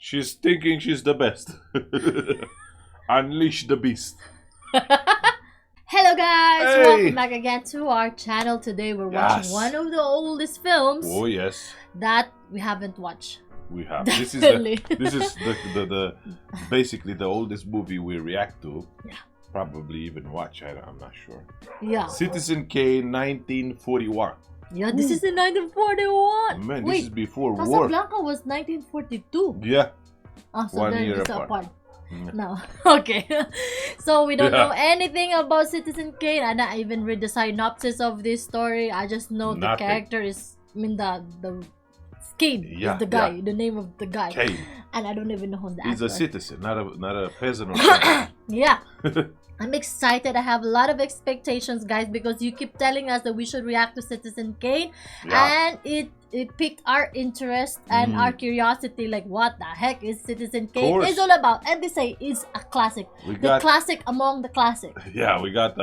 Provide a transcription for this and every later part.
She's thinking she's the best. Unleash the beast. Hello guys, Hey. welcome back again to our channel. Today we're watching one of the oldest films Oh yes, that we haven't watched. we have. Definitely. This is the basically the oldest movie we react to. Yeah. Probably even watch. I'm not sure. Yeah. Citizen Kane, 1941. Yeah, this is in 1941. Man, Wait, this is before war. Casablanca was 1942. Yeah. So 1 then year it's apart. No. Okay. So we don't know anything about Citizen Kane. I not even read the synopsis of this story. I just know the character is, the Kane is the guy, the name of the guy. Kane. And I don't even know who the He's actor. a citizen, not a peasant or something. Yeah. I'm excited. I have a lot of expectations, guys, because you keep telling us that we should react to Citizen Kane, and it piqued our interest and our curiosity. Like, what the heck is Citizen Kane is all about? And they say it's a classic, the classic among the classics. Yeah, we got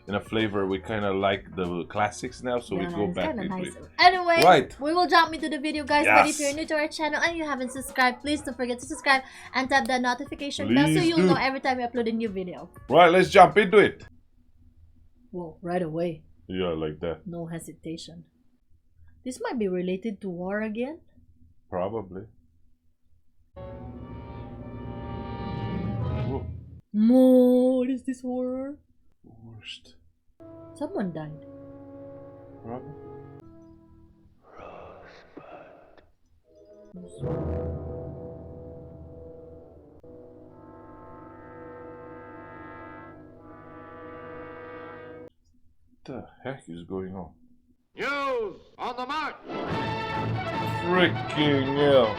in a flavor. We kind of like the classics now, so we go back into it. Anyway, we will jump into the video, guys. Yes. But if you're new to our channel and you haven't subscribed, please don't forget to subscribe and tap that notification bell so you'll know every time we upload a new video. Right, let's jump into it. Whoa, right away. Yeah, like that. No hesitation. This might be related to war again. Probably. Whoa. What is this horror? Worst. Someone died. Probably. What the heck is going on? News on the march! Freaking hell.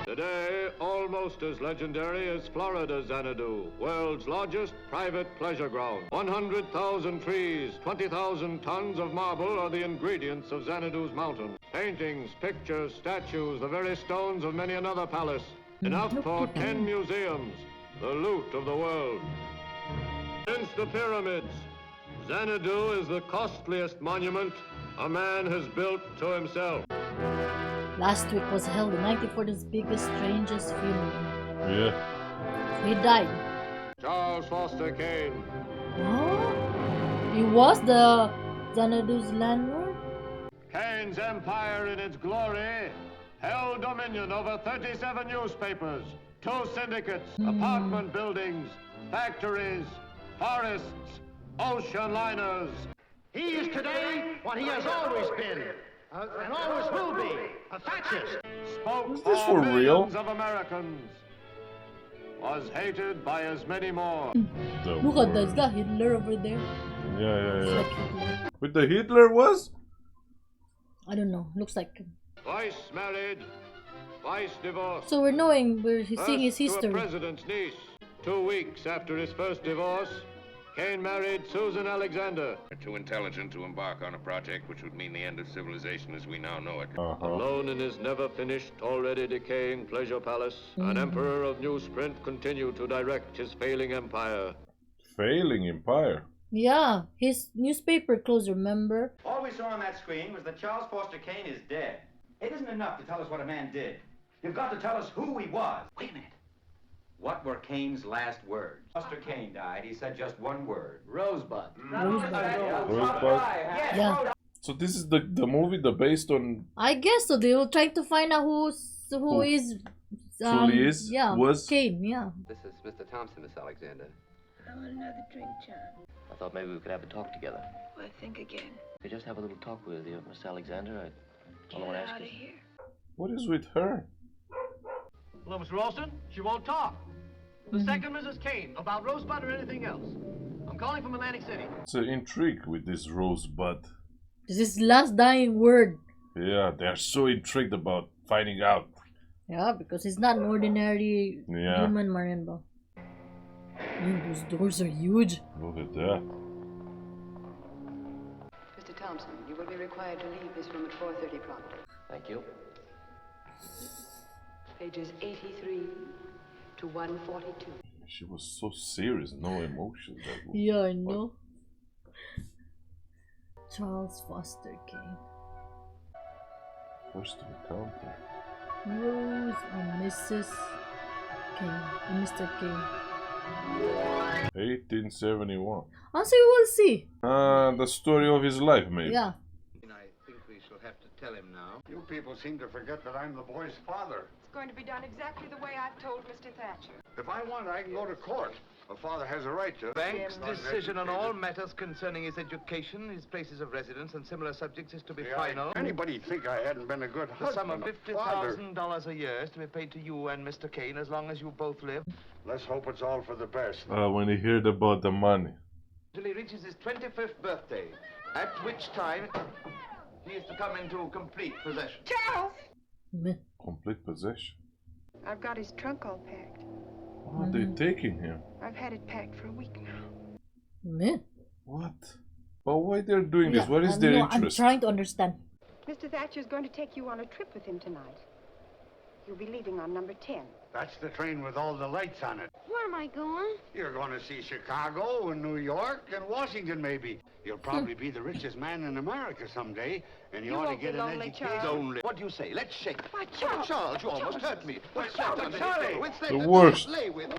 Today, almost as legendary as Florida's Xanadu, world's largest private pleasure ground. 100,000 trees, 20,000 tons of marble are the ingredients of Xanadu's mountain. Paintings, pictures, statues, the very stones of many another palace. Enough for 10 museums, the loot of the world. Since the pyramids, Xanadu is the costliest monument a man has built to himself. Last week was held the 1940's biggest, strangest funeral. Yeah. He died. Charles Foster Kane. What? He was the Xanadu's landlord? Kane's empire in its glory held dominion over 37 newspapers, 2 syndicates, apartment buildings, factories, forests, ocean liners. He is today what he has always been, and always will be, a fascist. Spoke Is this for real? millions of Americans. Was hated by as many more. Look at that, is that Hitler over there? Yeah. Like Hitler. But the Hitler was? I don't know, looks like him. Twice married, twice divorced. So we're seeing his To a history. president's niece. 2 weeks after his first divorce, Kane married Susan Alexander. Too intelligent to embark on a project which would mean the end of civilization as we now know it. Alone in his never-finished, already decaying pleasure palace, an emperor of newsprint continued to direct his failing empire. Failing empire? Yeah, his newspaper closed, remember? All we saw on that screen was that Charles Foster Kane is dead. It isn't enough to tell us what a man did. You've got to tell us who he was. Wait a minute. What were Kane's last words? Foster Kane died. He said just one word. Rosebud. Rosebud. Yeah. So this is the movie based on... I guess so. They were trying to find out who is... Truly is? Yeah, Was? Kane, yeah. This is Mr. Thompson, Miss Alexander. I want another drink, John. I thought maybe we could have a talk together. Well, think again. We just have a little talk with you, Miss Alexander. I Get want to ask out you. of here. What is with her? Hello, Mr. Ralston. She won't talk. The second Mrs. Kane, about Rosebud or anything else. I'm calling from Atlantic City. It's an intrigue with this Rosebud. This is last dying word. Yeah, they're so intrigued about finding out. Yeah, because he's not an ordinary human, Marianba. Man, those doors are huge. Look at that. Mr. Thompson, you will be required to leave this room at 4:30 prompt. Thank you. Pages 83 to 142. She was so serious, no emotions. Yeah, I know. Charles Foster Kane. First encounter. Rose Mrs. King, Mr. King. 1871. Also, you will see. The story of his life, maybe. Yeah. I think we shall have to tell him now. You people seem to forget that I'm the boy's father. It's going to be done exactly the way I've told Mr. Thatcher. If I want, I can go to court. A father has a right to. Bank's decision on all matters concerning his education, his places of residence, and similar subjects is to be final. Anybody think I hadn't been a good The sum of husband, a father? $50,000 a year is to be paid to you and Mr. Kane as long as you both live. Let's hope it's all for the best. When he heard about the money. Till he reaches his 25th birthday, at which time he is to come into complete possession. Charles! Complete possession. I've got his trunk all packed. Why are they taking him? I've had it packed for a week now. Man. What? But why they're doing this? What is their interest? I'm trying to understand. Mr. Thatcher's going to take you on a trip with him tonight. You'll be leaving on number 10. That's the train with all the lights on it. Where am I going? You're going to see Chicago and New York and Washington, maybe. You'll probably be the richest man in America someday, and you ought to get an education. Only. What do you say? Let's shake. Why, Charles! Charles, you almost hurt me. What's Charlie! The worst. Lay with.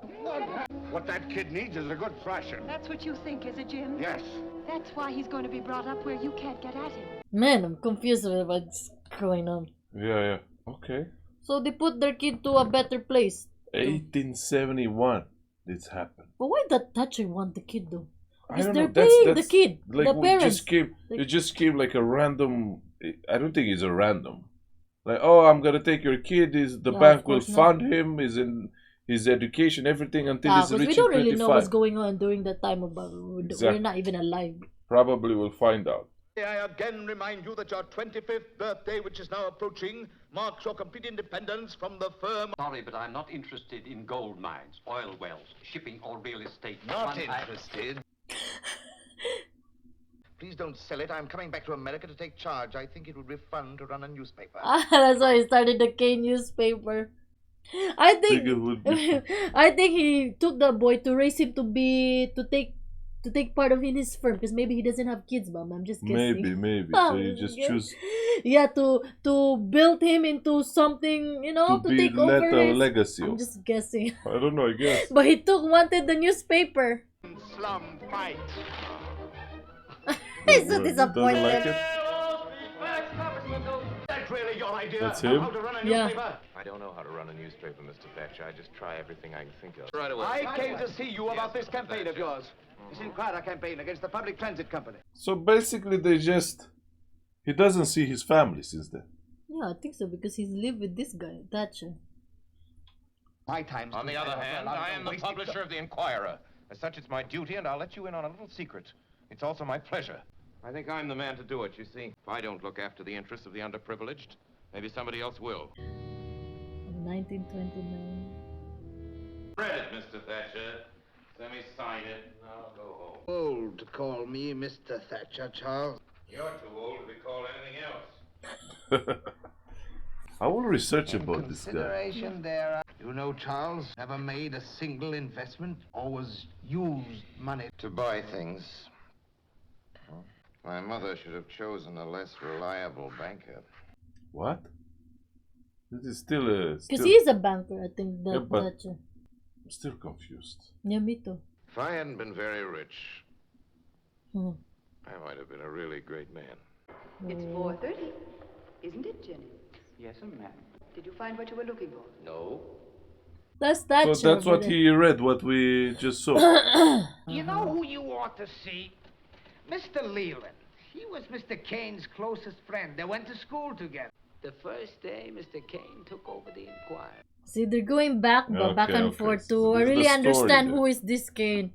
What that kid needs is a good thrashing. That's what you think, is it, Jim? Yes. That's why he's going to be brought up where you can't get at him. Man, I'm confused with what's going on. Yeah. Okay. So they put their kid to a better place. 1871. This happened. But why the Thatcher want the kid though? I don't they're know. paying the kid, like the parents. It just came like a random. I don't think it's a random. Like, oh, I'm gonna take your kid. The bank will fund him. Is in his education, everything until he's reaching 25. We don't really know what's going on during that time. We're not even alive. Probably we'll find out. I again remind you that your 25th birthday, which is now approaching, marks your complete independence from the firm. Sorry, but I'm not interested in gold mines, oil wells, shipping, or real estate. Not interested. Please don't sell it. I'm coming back to America to take charge. I think it would be fun to run a newspaper. That's why he started the Kane newspaper. I think I think he took the boy to raise him to take part of in his firm, because maybe he doesn't have kids, Mom. I'm just guessing. Maybe. So you just choose. Yeah, to build him into something, to take over his legacy. I'm just guessing. I don't know. I guess. But he wanted the newspaper. Slum fight. He's so disappointed. Like it? That's really your idea. That's him? How to run a Yeah. newspaper? I don't know how to run a newspaper, Mr. Thatcher. I just try everything I can think of. Right away. I came to see you about this campaign of yours. This Inquirer campaign against the public transit company. So basically, he doesn't see his family since then. Yeah, I think so, because he's lived with this guy, Thatcher. My time's On the other hand, I am the publisher of the Inquirer. As such, it's my duty, and I'll let you in on a little secret. It's also my pleasure. I think I'm the man to do it, you see. If I don't look after the interests of the underprivileged, maybe somebody else will. 1929. Read it, Mr. Thatcher. Let me sign it, and I'll go home. Old to call me Mr. Thatcher, Charles. You're too old to be called anything else. I will research about this guy. Consideration there. You know, Charles, never made a single investment. Always used money To buy things. My mother should have chosen a less reliable banker. What? This is still Because he's a banker, I think, Yeah, but- Thatcher. I'm still confused. Yeah, me too. If I hadn't been very rich, Hmm. I might have been a really great man. It's 4:30, isn't it, Jenny? Yes, ma'am. Did you find what you were looking for? No. That's Thatcher. So that's what he read, what we just saw. You know who you ought to see? Mr. Leland. He was Mr. Kane's closest friend. They went to school together. The first day Mr. Kane took over the Inquirer. See, they're going back and forth to So this is really the understand story who is this Kane.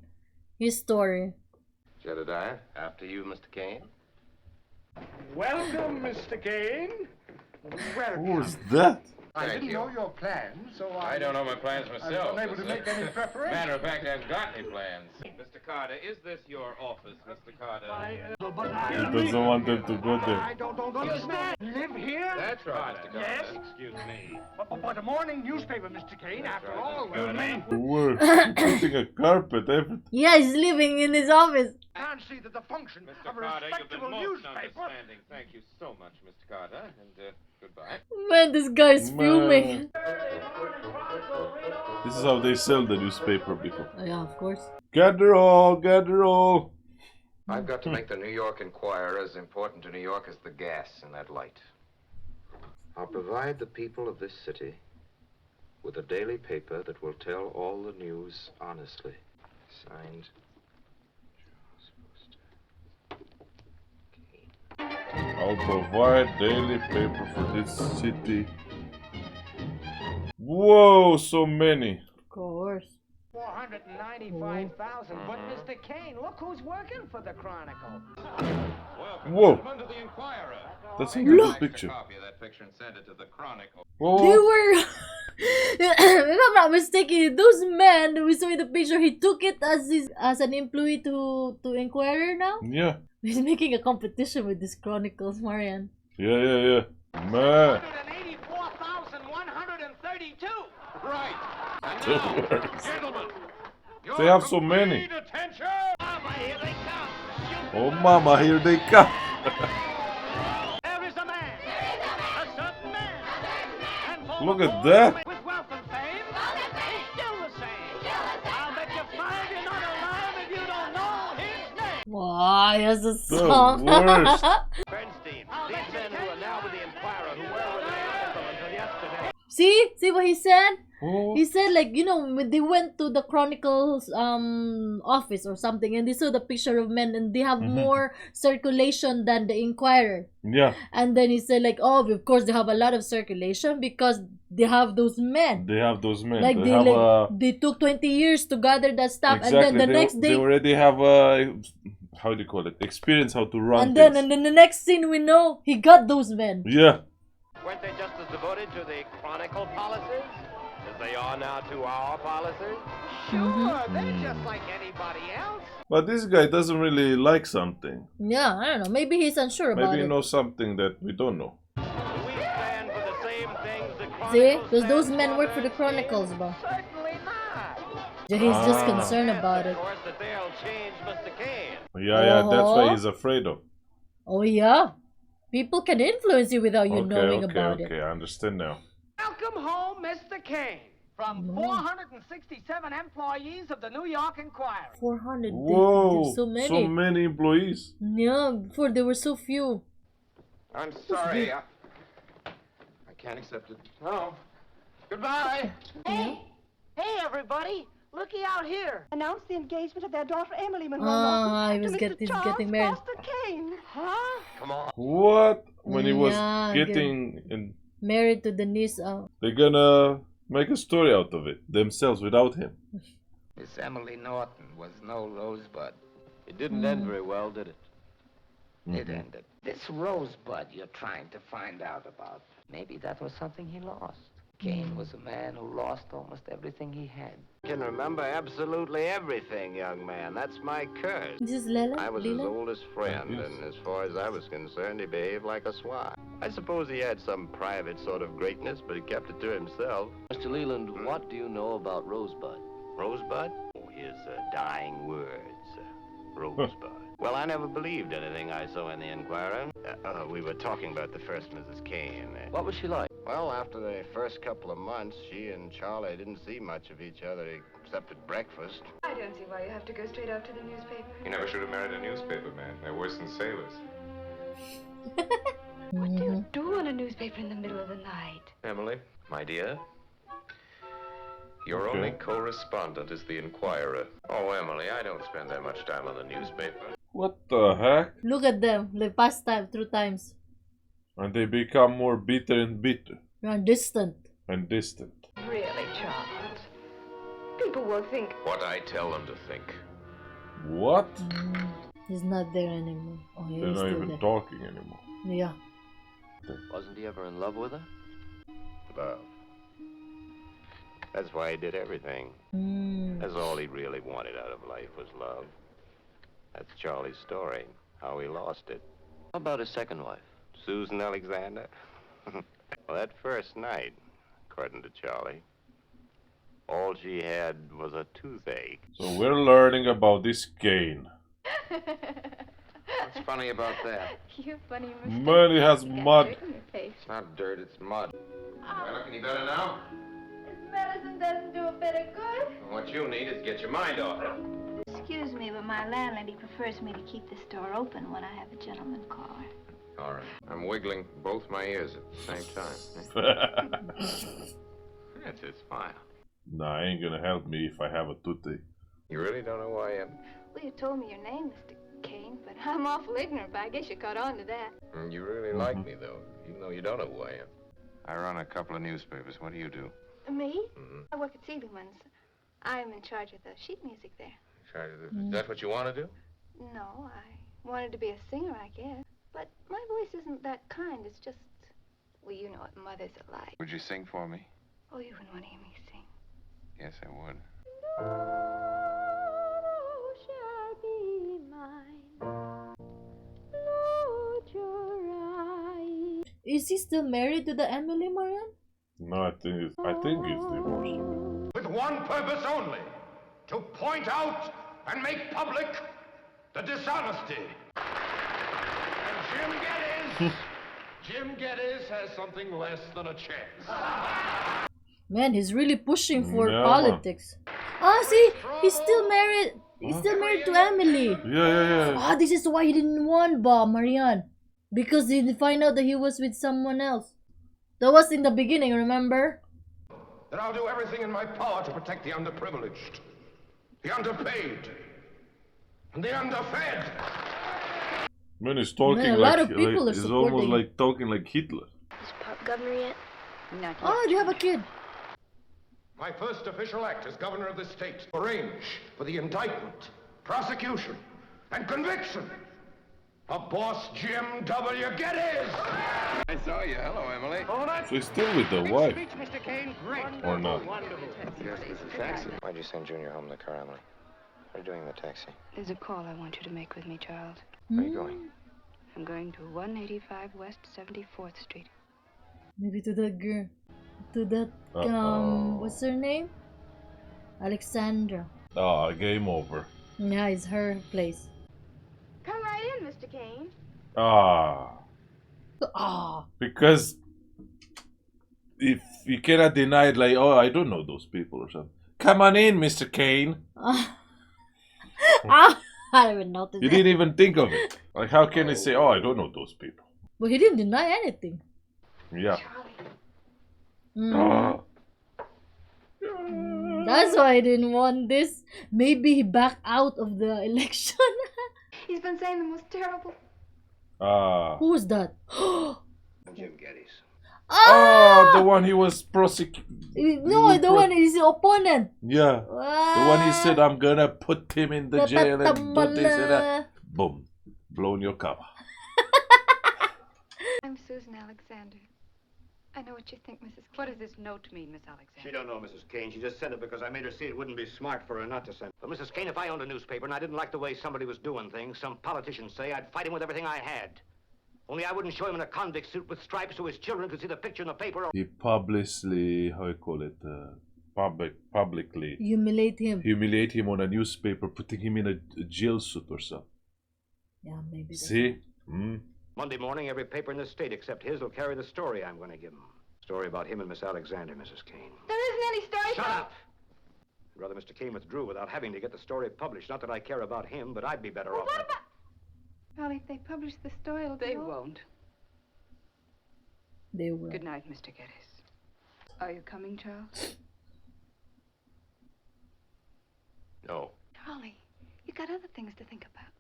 His story. Jedediah, after you, Mr. Kane. Welcome, Mr. Kane. Welcome. Who is that? I Thank didn't you. know your plans, so I don't know my plans I myself. was unable to Mr. make any preparation. Matter of fact, I haven't got any plans. Mr. Carter, is this your office, Mr. Carter? He doesn't want them to go there. I don't understand. Live here? That's right, Mr. Carter. Yes. Excuse me. But a morning newspaper, Mr. Kane, after all. We're putting a carpet, everything. Yeah, he's living in his office. Can't see that the function Mr. of a Carter, you've been respectable most newspaper. understanding. Thank you so much, Mr. Carter, and goodbye. Man, this guy's Man. fuming. This is how they sell the newspaper before. Yeah, of course. Gather all, gather all. I've got to make the New York Inquirer as important to New York as the gas in that light. I'll provide the people of this city with a daily paper that will tell all the news honestly. Signed, Charles Foster Kane. I'll provide daily paper for this city. Whoa, so many. Of course. 495,000. But Mr. Kane, look who's working for the Chronicle. Whoa. To the Inquirer. That's a good picture. Copy of that picture and send it to the Chronicle. Whoa. They were, if I'm not mistaken, those men that we saw in the picture, he took it as an employee to Inquirer now. Yeah. He's making a competition with these Chronicles, Marian. Yeah. Man. 184,132. Right. And The now, worst. gentlemen, They have so many. Attention! Mama, here they come. Oh mama, here they come. There is a man. A certain man. And for Look the at boy that. with wealth and fame, he's still the same. I'll bet you find you're not alive if you don't know his name. Wow, he has a The song. worst. Bernstein, these men who are now with the Inquirer, who were with the Chronicle until yesterday. See what he said? Oh. He said, like, you know, when they went to the Chronicles office or something, and they saw the picture of men, and they have more circulation than the Inquirer. Yeah. And then he said, like, oh, of course they have a lot of circulation because they have those men. They have those men. Like, they have they took 20 years to gather that stuff, exactly. and then the next They day, already have how do you call it? Experience how to run and things. then the next scene we know he got those men. Yeah. Weren't they just as devoted to the Chronicle policies as they are now to our policies? Sure, they're just like anybody else. But this guy doesn't really like something. Yeah, I don't know. Maybe he's unsure about Maybe he it. knows something that we don't know. We stand for the same things the Chronicle See? Because those stands men for, work for the Bernstein. Chronicles, bro. Certainly not. He's just concerned about Of it. course, that they'll change Mr. Kane. Yeah, that's why he's afraid of. Oh, yeah. People can influence you without you knowing about it. Okay, I understand now. Welcome home, Mr. Kane. From 467 employees of the New York Inquirer. 400. Whoa, There's so many. so many employees. Yeah, before there were so few. I'm sorry. I can't accept it. No. Goodbye. Hey! Hey, everybody. Looky out here. Announce the engagement of their daughter Emily Monroe Ah, he to was Mr. he's Charles getting married. Foster Kane. Huh? Come on. What? When he was Yeah, getting in, Married to the niece. they're gonna make a story out of it themselves without him. Miss Emily Norton was no Rosebud. It didn't end very well, did it? It ended. This Rosebud you're trying to find out about, maybe that was something he lost. Kane was a man who lost almost everything he had. I can remember absolutely everything, young man. That's my curse. This is Lela? I was his Lila? oldest friend, and as far as I was concerned, he behaved like a swine. I suppose he had some private sort of greatness, but he kept it to himself. Mr. Leland, what do you know about Rosebud? Rosebud? Oh, his dying words. Rosebud. Well, I never believed anything I saw in the Inquirer. We were talking about the first Mrs. Kane. What was she like? Well, after the first couple of months, she and Charlie didn't see much of each other except at breakfast. I don't see why you have to go straight out to the newspaper. You never should have married a newspaper man. They're worse than sailors. What do you do on a newspaper in the middle of the night? Emily, my dear, your only correspondent is the Inquirer. Oh, Emily, I don't spend that much time on the newspaper. What the heck? Look at them. Like past time, through times. And they become more bitter and bitter. And distant. And distant. Really, Charles? People will think... What I tell them to think. What? He's not there anymore. Oh, yeah, They're he's not still even there. talking anymore. Yeah. Wasn't he ever in love with her? Love. That's why he did everything. That's all he really wanted out of life was love. That's Charlie's story, how he lost it. How about his second wife? Susan Alexander? Well, that first night, according to Charlie, all she had was a toothache. So we're learning about this Kane. What's funny about that? You're funny, Mr. Money has You got mud. dirt in your face. It's not dirt, it's mud. Am I looking any better now? This medicine doesn't do a bit of good. What you need is to get your mind off it. Excuse me, but my landlady prefers me to keep the store open when I have a gentleman caller. All right. I'm wiggling both my ears at the same time. That's his smile. Nah, ain't gonna help me if I have a toothache. You really don't know who I am? Well, you told me your name, Mr. Kane, but I'm awful ignorant, but I guess you caught on to that. You really like me, though, even though you don't know who I am. I run a couple of newspapers. What do you do? Me? Mm-hmm. I work at Seligman's. I'm in charge of the sheet music there. Is that what you want to do? No, I wanted to be a singer, I guess. But my voice isn't that kind. It's just, well, you know what mothers are like. Would you sing for me? Oh, you wouldn't want to hear me sing. Yes, I would. Shall be mine. Close your eyes. Is he still married to the Emily, Marian? No, I think he's divorced. With one purpose only, to point out and make public the dishonesty. And Jim Geddes has something less than a chance. Man, he's really pushing for politics. Ah, see, he's still married. He's still married to Emily. Yeah. Ah, this is why he didn't want Bob, Marian, because he find out that he was with someone else. That was in the beginning, remember? That I'll do everything in my power to protect the underprivileged, the underpaid, and the underfed. Man, he's talking Man, a lot of people are he's supporting. almost like talking like Hitler. Is Pop governor yet? Not yet. Oh, you have a kid. My first official act as governor of this state, arrange for the indictment, prosecution, and conviction of boss Jim W. Geddes. I saw you. Hello, Emily. Oh, that's So he's still with the wife. Mr. Kane. Great. Or not. Wonderful. Yes, this is taxi. Why'd you send Junior home in the car, Emily? What are you doing in the taxi? There's a call I want you to make with me, Charles. Where are you going? I'm going to 185 West 74th Street. Maybe to that girl. To that, what's her name? Alexandra. Ah, game over. Yeah, it's her place. Come right in, Mr. Kane. Ah. Because if you cannot deny it, like, oh, I don't know those people or something. Come on in, Mr. Kane. I didn't even notice You that. didn't even think of it. Like, how can he say, oh, I don't know those people? But he didn't deny anything. Yeah. That's why I didn't want this. Maybe he backed out of the election. He's been saying the most terrible. Who was that? Jim Geddes. Oh, the one he was prosecuting. No, the one is the opponent. Yeah. The one he said, I'm gonna put him in the jail and do this and that. Boom. Blown your cover. I'm Susan Alexander. I know what you think, Mrs. Kane. What does this note mean, Miss Alexander? She don't know, Mrs. Kane. She just sent it because I made her see it wouldn't be smart for her not to send it. But Mrs. Kane, if I owned a newspaper and I didn't like the way somebody was doing things, some politician say, I'd fight him with everything I had. Only I wouldn't show him in a convict suit with stripes so his children could see the picture in the paper. He publicly, how you call it, publicly Humiliate him on a newspaper, putting him in a jail suit or something. Yeah, maybe. See? Monday morning, every paper in the state except his will carry the story I'm going to give him. Story about him and Miss Alexander, Mrs. Kane. There isn't any story. Shut up! Brother Mr. Kane withdrew without having to get the story published. Not that I care about him, but I'd be better off. What about... Well, if they publish the story, it'll They go. won't. They will. Good night, Mr. Geddes. Are you coming, Charles? No. Charlie, you got other things to think about.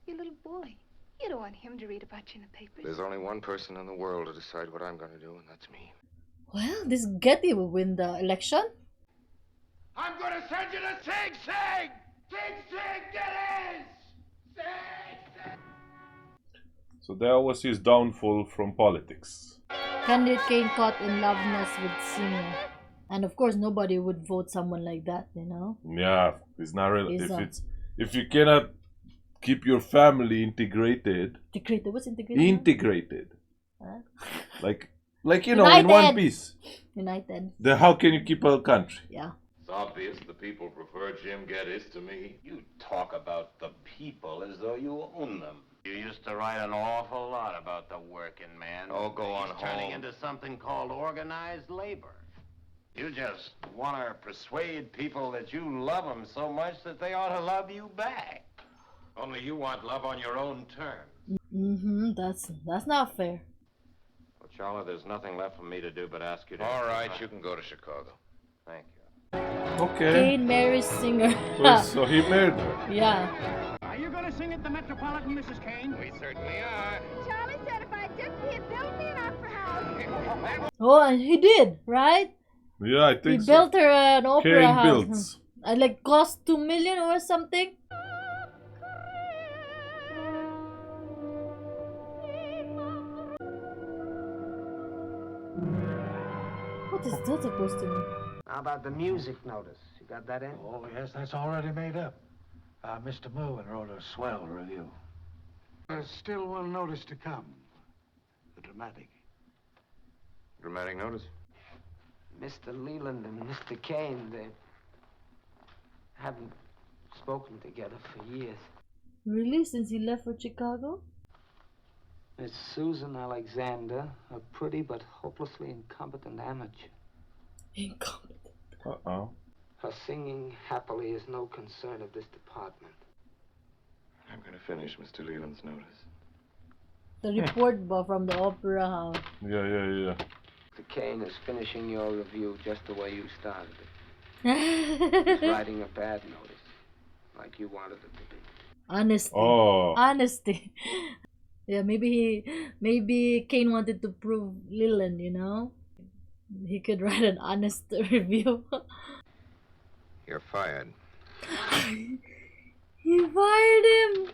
Your little boy. You don't want him to read about you in the papers. There's only one person in the world to decide what I'm going to do, and that's me. Well, this Getty will win the election. I'm gonna send you to Sing Sing! Sing Sing Geddes! Sing Sing! So that was his downfall from politics. Candidate Kane caught in loveness with singer. And of course, nobody would vote someone like that, you know? Yeah, it's not real. If you cannot keep your family integrated. Integrated? What's integrated? Integrated. Huh? Like you know, in one piece. United. Then how can you keep a country? Yeah. It's obvious the people prefer Jim Geddes to me. You talk about the people as though you own them. You used to write an awful lot about the working man. Oh, go on He's turning home. into something called organized labor. You just want to persuade people that you love them so much that they ought to love you back. Only you want love on your own terms. That's not fair. Well, Charlotte, there's nothing left for me to do but ask you to... All right, you can go to Chicago. Thank you. Okay. Kane marries singer. So he married her. Yeah. Are you going to sing at the Metropolitan, Mrs. Kane? We certainly are. Charlie said if I did, he'd build me an opera house. Oh, and he did, right? Yeah, I think he built her an opera Kane house. builds. Like cost 2 million or something. What is that supposed to mean? How about the music notice? You got that in? Oh, yes, that's already made up. Mr. Moon wrote a swell review. There's still one notice to come. The dramatic. Dramatic notice? Mr. Leland and Mr. Kane, they haven't spoken together for years. Really? Since he left for Chicago? Miss Susan Alexander, a pretty but hopelessly incompetent amateur. Incompetent? Uh-oh. Her singing happily is no concern of this department. I'm going to finish Mr. Leland's notice. The report from the opera house. Yeah. Mr. Kane is finishing your review just the way you started it. He's writing a bad notice, like you wanted it to be. Honesty. Oh. Honesty. Yeah, maybe Kane wanted to prove Leland, you know? He could write an honest review. You're fired. He fired him.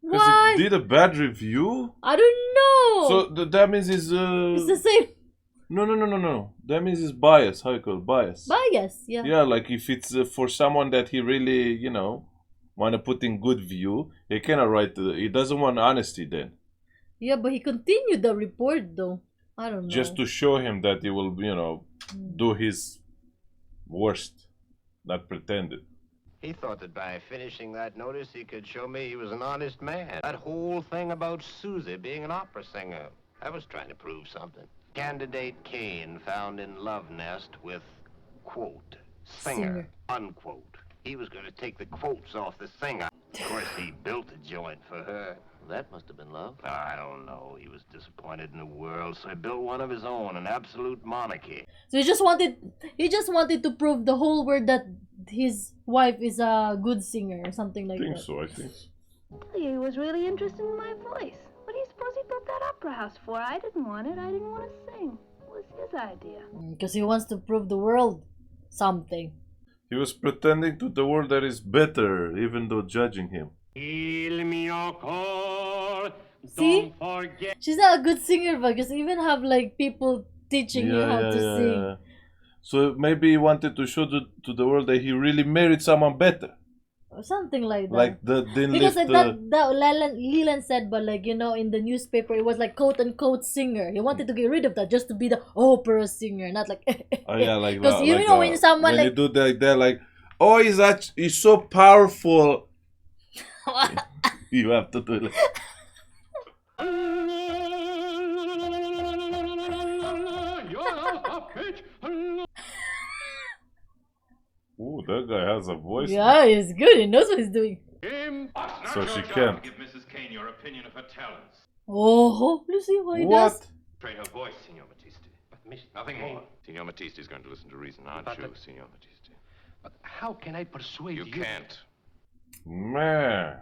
Because Why? he did a bad review? I don't know. So that means he's It's the same. No. That means he's biased. How you call it? Bias. Bias, yeah. Yeah, like if it's for someone that he really, want to put in good view, he cannot write. He doesn't want honesty then. Yeah, but he continued the report though. I don't know. Just to show him that he will, do his worst, not pretended. He thought that by finishing that notice, he could show me he was an honest man. That whole thing about Susie being an opera singer, I was trying to prove something. Candidate Kane found in love nest with, quote, singer, unquote. He was going to take the quotes off the singer. Of course, he built a joint for her. That must have been love. I don't know. He was disappointed in the world, so he built one of his own, an absolute monarchy. So he just wanted to prove the whole world that his wife is a good singer or something like that. I think. He was really interested in my voice. What do you suppose he built that opera house for? I didn't want it. I didn't want to sing. It was his idea. Because he wants to prove the world something. He was pretending to the world that is better, even though judging him. See? She's not a good singer, because even have like people teaching you how to sing. Yeah. So maybe he wanted to show to the world that he really married someone better. Or something like that. Like because that Leland said, but like, in the newspaper, it was like quote-unquote singer. He wanted to get rid of that just to be the opera singer, not like... Oh yeah, like because when someone when you do that, they're like, oh, he's so powerful. You have to do it. Ooh, that guy has a voice. Yeah, he's good. He knows what he's doing. So she can't. Give Mrs. Kane your opinion of her talents. Oh, you see what he does? Train her voice, Signor Matiste. Nothing more. Signor Matiste is going to listen to reason, aren't you, Signor Matiste? But how can I persuade you? You can't. Man.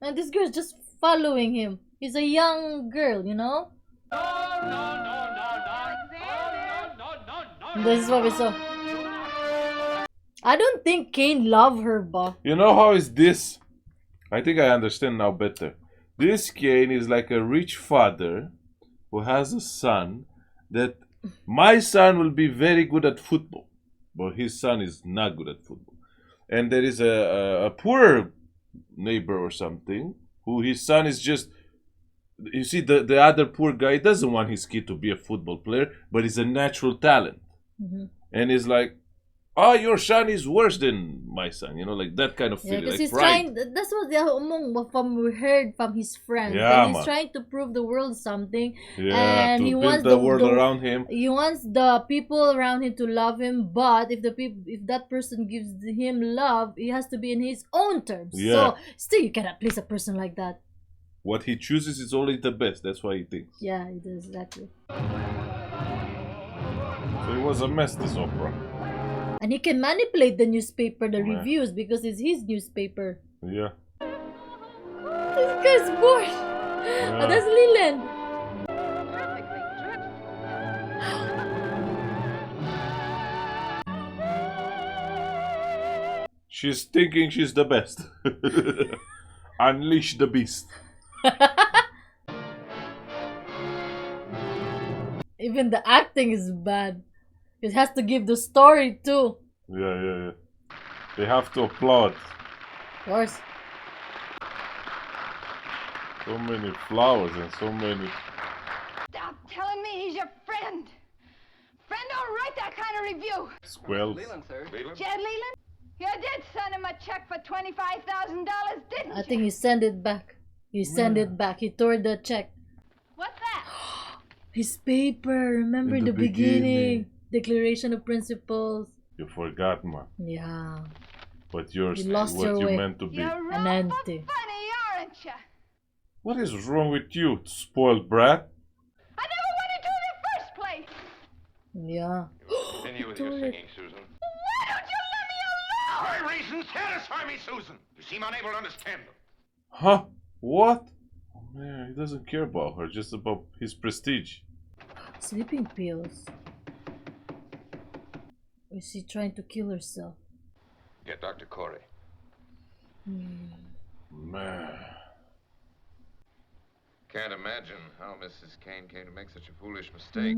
And this girl's just following him. He's a young girl, No. This is what we saw. I don't think Kane loved her, but... You know how is this? I think I understand now better. This Kane is like a rich father who has a son that my son will be very good at football, but his son is not good at football. And there is a poor neighbor or something who his son is just... You see, the other poor guy doesn't want his kid to be a football player, but he's a natural talent. Mm-hmm. And he's like, oh, your son is worse than my son, you know, like that kind of Yeah, feeling. because Like he's pride. trying. That's what we heard from his friends. Yeah, that he's man. trying to prove the world something, Yeah, and to he build wants the world around him. He wants the people around him to love him. But if that person gives him love, it has to be in his own terms. Yeah. So still, you cannot please a person like that. What he chooses is always the best. That's why he thinks. Yeah, it is exactly. So it was a mess, this opera. And he can manipulate the newspaper, the Yeah. reviews, because it's his newspaper. Yeah. This guy's bored. Oh, that's Leland. She's thinking she's the best. Unleash the beast. Even the acting is bad. It has to give the story too. Yeah. They have to applaud. Of course. So many flowers and so many. Stop telling me he's your friend. Friend don't write that kind of review. Squells. Leland, sir. Jed Leland? You did send him a check for $25,000, didn't you? I think he sent it back. He sent it back. He tore the check. What's that? His paper. Remember In in the the beginning. beginning. Declaration of Principles. You forgot, man. Yeah. What you're You lost what your you way. meant to be. You're An empty. funny, aren't you? What is wrong with you, spoiled brat? I never wanted to in the first place. Yeah. Continue with your singing, Susan. Why don't you let me alone? My reasons satisfy me, Susan. You seem unable to understand them. Huh? What? Oh, man, he doesn't care about her, just about his prestige. Sleeping pills. Or is she trying to kill herself? Get Dr. Corey. Man. Can't imagine how Mrs. Kane came to make such a foolish mistake.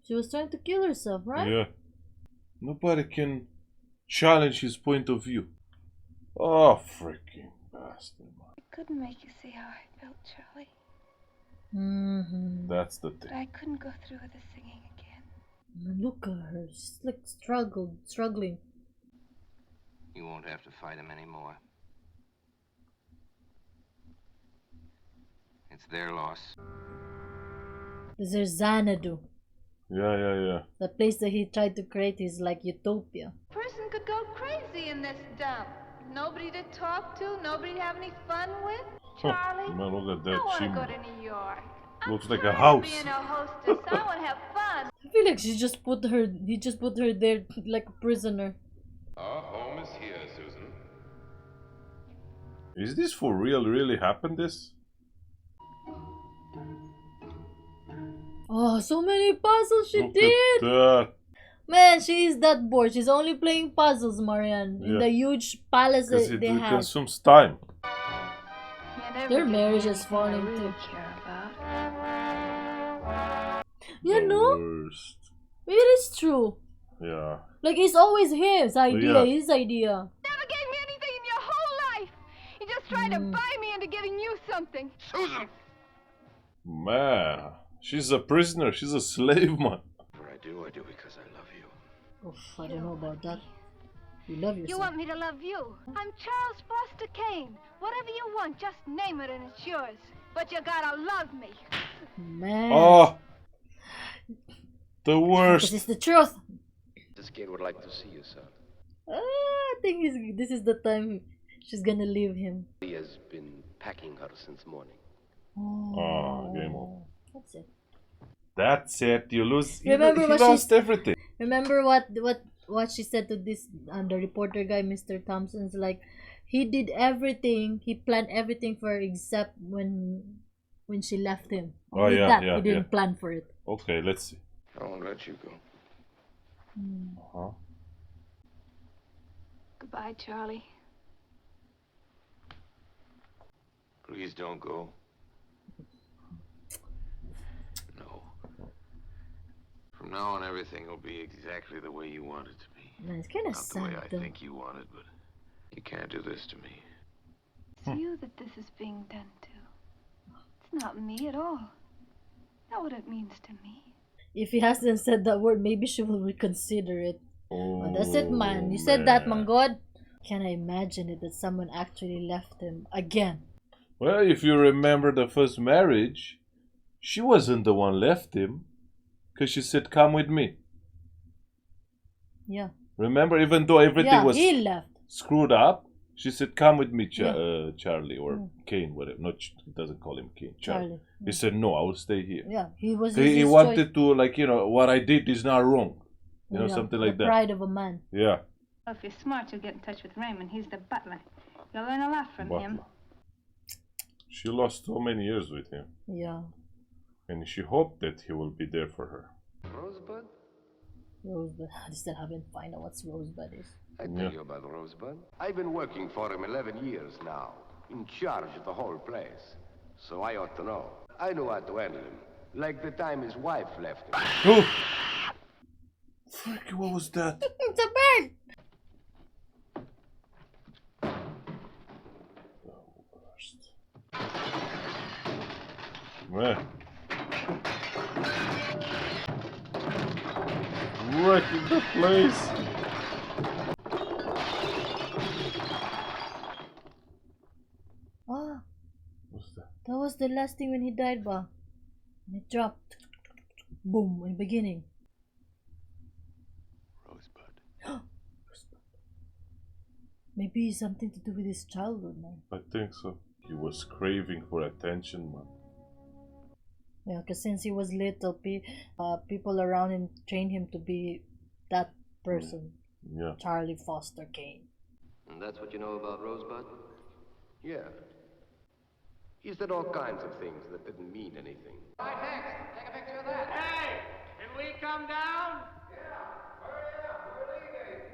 She was trying to kill herself, right? Yeah. Nobody can challenge his point of view. Oh, freaking bastard, man. I couldn't make you see how I felt, Charlie. That's the But thing. I couldn't go through with the singing again. Look at her. She's like struggling. You won't have to fight him anymore. It's their loss. This is Xanadu. Yeah. The place that he tried to create is like utopia. Person could go crazy in this dump. Nobody to talk to, nobody to have any fun with. Charlie, Man, look at that I want to chimney. go to New York. Looks like a house. Being a hostess, I want to have fun. I feel like he just put her there like a prisoner. Our home is here, Susan. Is this for real? Really happened, this? Oh, so many puzzles she Look did! at that. Man, she is that bored. She's only playing puzzles, Marianne. In Yeah. the huge palace Because that it they have. consumes time. Their marriage is falling too. You The know? worst. It is true. Yeah. Like, it's always his idea, Yeah. his idea. Never gave me anything in your whole life. You just tried to buy me into giving you something. Susan! Man. She's a prisoner. She's a slave, man. Whatever I do because I love you. Oof, I don't know about that. You love yourself. You want me to love you. I'm Charles Foster Kane. Whatever you want, just name it and it's yours. But you gotta love me. Man. Oh. The This worst. is the truth. This kid would like to see you, son. I think this is the time she's gonna leave him. He has been packing her since morning. Oh, game over. That's it. That's it. You lose. Remember he what lost everything. Remember what she said to this the reporter guy, Mr. Thompson's like, he did everything, he planned everything for her except when she left him. Oh, Only yeah, that, yeah, he didn't yeah. plan for it. Okay, let's see. I won't let you go. Uh-huh. Goodbye, Charlie. Please don't go. No. From now on, everything will be exactly the way you want it to be. Man, it's kind of Not the way sad I though. think you want it, but you can't do this to me. It's you that this is being done to. It's not me at all. Not what it means to me. If he hasn't said that word, maybe she will reconsider it. Oh, that's it, man. You said that, Mangod. Can I imagine it that someone actually left him again? Well, if you remember the first marriage, she wasn't the one left him, because she said, "Come with me." Yeah. Remember, even though everything was he left. screwed up, she said, "Come with me, Charlie," or Kane, whatever. No, it doesn't call him Kane. Charlie. He said, "No, I will stay here." Yeah, he was. He wanted to, like, what I did is not wrong. Something like that. The pride of a man. Yeah. Well, if you're smart, you'll get in touch with Raymond. He's the butler. You'll learn a lot from him. She lost so many years with him. Yeah. And she hoped that he will be there for her. Rosebud? Rosebud. I still haven't found out what Rosebud is. I tell you about Rosebud. I've been working for him 11 years now, in charge of the whole place. So I ought to know. I know how to handle him. Like the time his wife left him. Oh! Frick, what was that? It's a bird! Where? Wrecking the place! Ah! What's that? That was the last thing when he died, ba? And it dropped. Boom, in the beginning. Rosebud. Maybe it's something to do with his childhood, man. I think so. He was craving for attention, man. Yeah, because since he was little, people around him trained him to be that person. Yeah. Charlie Foster Kane. And that's what you know about Rosebud? Yeah. He said all kinds of things that didn't mean anything. Right next. Take a picture of that. Hey! Can we come down?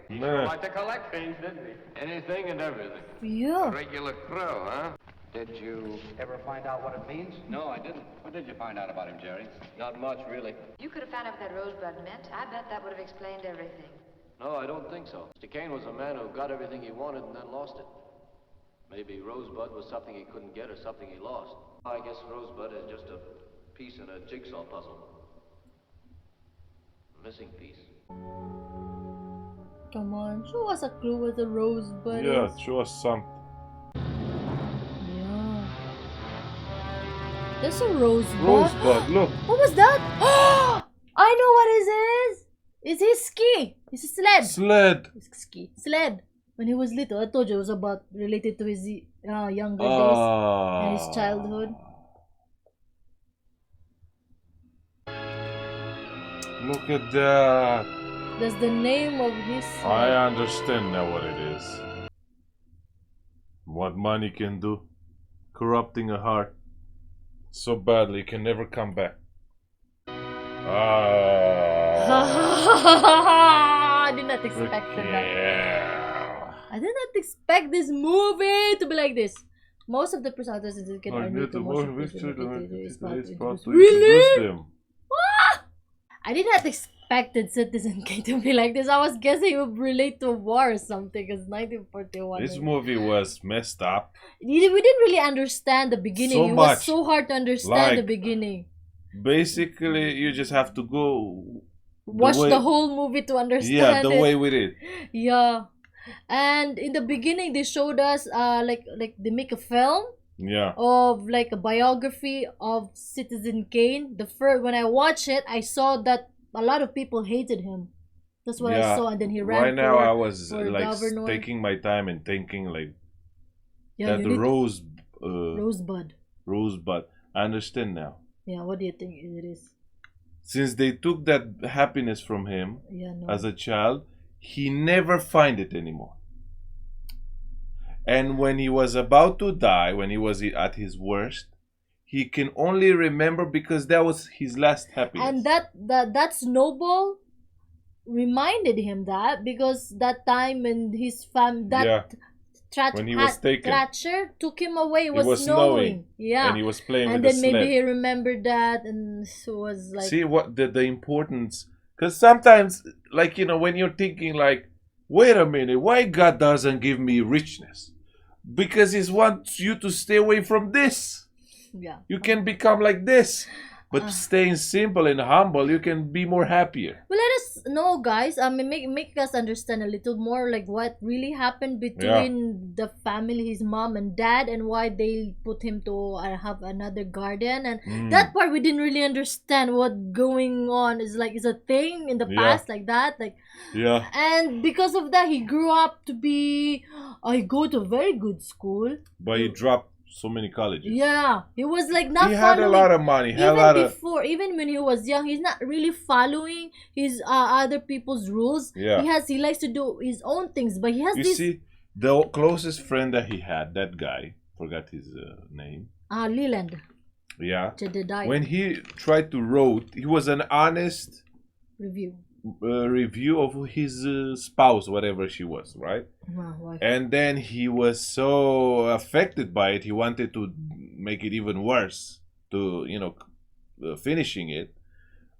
He sure liked to collect things, didn't he? Anything and everything. Yeah. A regular crow, huh? Did you ever find out what it means? No, I didn't. What did you find out about him, Jerry? Not much, really. You could have found out what that rosebud meant. I bet that would have explained everything. No, I don't think so. Mr. Kane was a man who got everything he wanted and then lost it. Maybe Rosebud was something he couldn't get or something he lost. I guess Rosebud is just a piece in a jigsaw puzzle. A missing piece. Come on, show us a clue what a rosebud is. Yeah, show us something. Yeah. There's a rosebud. Rosebud, look. What was that? I know what it is. It's his ski. It's a sled. Sled. Ski. Sled. When he was little, I told you it was about related to his younger days and his childhood. Look at that. That's the name of his sled. I understand now what it is. What money can do. Corrupting a heart so badly it can never come back. I did not expect that. I did not expect this movie to be like this. Most of the presenters get I new need to the motion more picture is introduce really? Them. I did not expect Citizen Kane to be like this. I was guessing it would relate to war or something because 1941. This movie was messed up. We didn't really understand the beginning. So it much. was so hard to understand the beginning. Basically, you just have to go watch the whole movie to understand. Yeah, the way we did. Yeah, and in the beginning they showed us like they make a film. Yeah. Of like a biography of Citizen Kane. The first when I watched it, I saw that a lot of people hated him. That's what I saw, and then he ran. Right now, I was like governor. taking my time and thinking like that the Rosebud. Rosebud. I understand now. Yeah, what do you think it is? Since they took that happiness from him as a child, he never find it anymore. And when he was about to die, when he was at his worst, he can only remember because that was his last happiness. And that snowball reminded him that because that time when his when he was taken, Thatcher took him away. It was snowing. Yeah, and he was playing with the sled. And then maybe he remembered that, and so it was like. See what the importance? Because sometimes, like when you're thinking like, wait a minute, why God doesn't give me richness? Because He wants you to stay away from this. Yeah. You can become like this. But staying simple and humble, you can be more happier. Well, let us know, guys. I mean, make us understand a little more, like what really happened between the family, his mom and dad, and why they put him to have another guardian. And that part we didn't really understand what going on. Is like is a thing in the past like that, like. Yeah. And because of that, he grew up to be. He go to a very good school. But he dropped so many colleges. Yeah, he was like not. He had a lot of money. Even when he was young, he's not really following his other people's rules. Yeah. He likes to do his own things, but he has You this. see, the closest friend that he had, that guy, forgot his name. Leland. Yeah. Jedediah. When he tried to wrote, he was an honest review of his spouse, whatever she was, right? And then he was so affected by it, he wanted to make it even worse, to finishing it,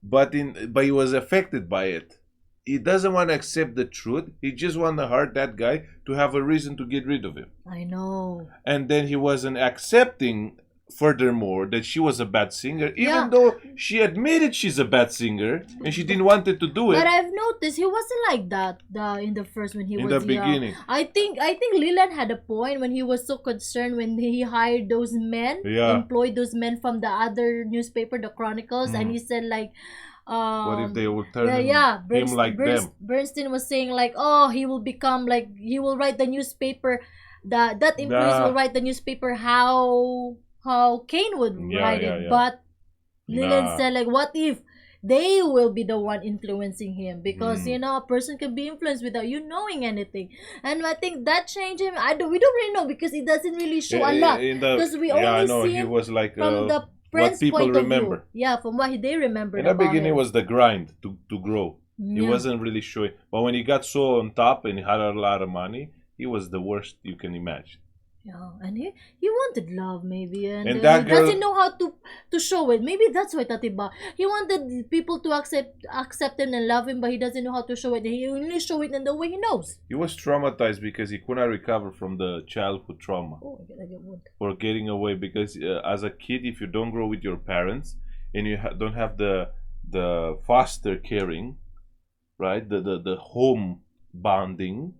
but he was affected by it. He doesn't want to accept the truth. He just want to hurt that guy to have a reason to get rid of him. I know. And then he wasn't accepting, furthermore, that she was a bad singer, even though she admitted she's a bad singer and she didn't want to do it. But I've noticed he wasn't like that in the first when he was in the beginning. I think Leland had a point when he was so concerned when he hired those men, employed those men from the other newspaper, the Chronicles, and he said like. What if they would turn him like them? Bernstein was saying like, oh, he will become like he will write the newspaper. That employees will write the newspaper how Kane would write it, but Leland said like, what if they will be the one influencing him? Because a person can be influenced without you knowing anything, and I think that changed him. We don't really know because it doesn't really show a lot because we only see he was like from the what people remember. From what they remember. In the beginning, it was the grind to grow. He wasn't really showing, but when he got so on top and he had a lot of money, he was the worst you can imagine. Yeah, and he wanted love maybe, and that he girl doesn't know how to show it. Maybe that's why Tatiba. He wanted people to accept him and love him, but he doesn't know how to show it. He only show it in the way he knows. He was traumatized because he could not recover from the childhood trauma. I get wood. For getting away, because as a kid, if you don't grow with your parents and you don't have the foster caring, right, the home bonding.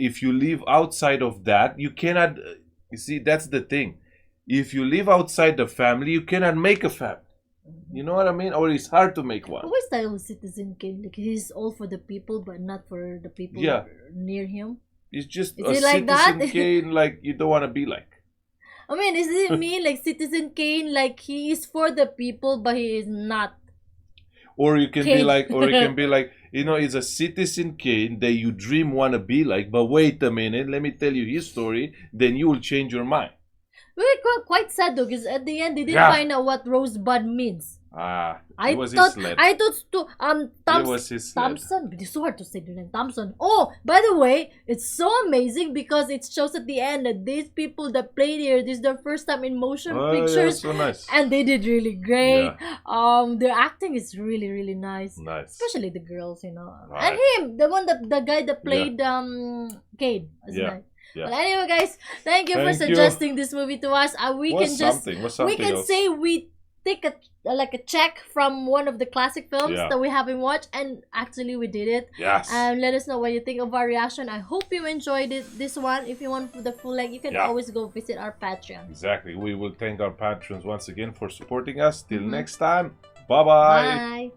If you live outside of that, you cannot. You see, that's the thing. If you live outside the family, you cannot make a family. You know what I mean? Or it's hard to make one. What's that with Citizen Kane? Like he's all for the people, but not for the people near him. It's just is a it like Citizen that? Kane like you don't want to be like. I mean, is it mean like Citizen Kane like he is for the people, but he is not? Or you can be like, it's a Citizen Kane that you dream want to be like, but wait a minute, let me tell you his story, then you will change your mind. We're quite sad though, because at the end they didn't find out what Rosebud means. It was his sled. I thought It was his sled. Thompson. It's so hard to say the name. Thompson. Oh, by the way, it's so amazing because it shows at the end that these people that played here, this is their first time in motion pictures. Yeah, so nice. And they did really great. Yeah. Their acting is really, really nice. Nice. Especially the girls, Right. And him, the guy that played Cade. Yeah. Yeah. But anyway, guys, thank you for suggesting this movie to us. We can say we take a check from one of the classic films that we haven't watched, and actually we did it. Yes. And let us know what you think of our reaction. I hope you enjoyed this one. If you want the full length, you can always go visit our Patreon. Exactly. We will thank our patrons once again for supporting us. Till next time. Bye-bye. Bye.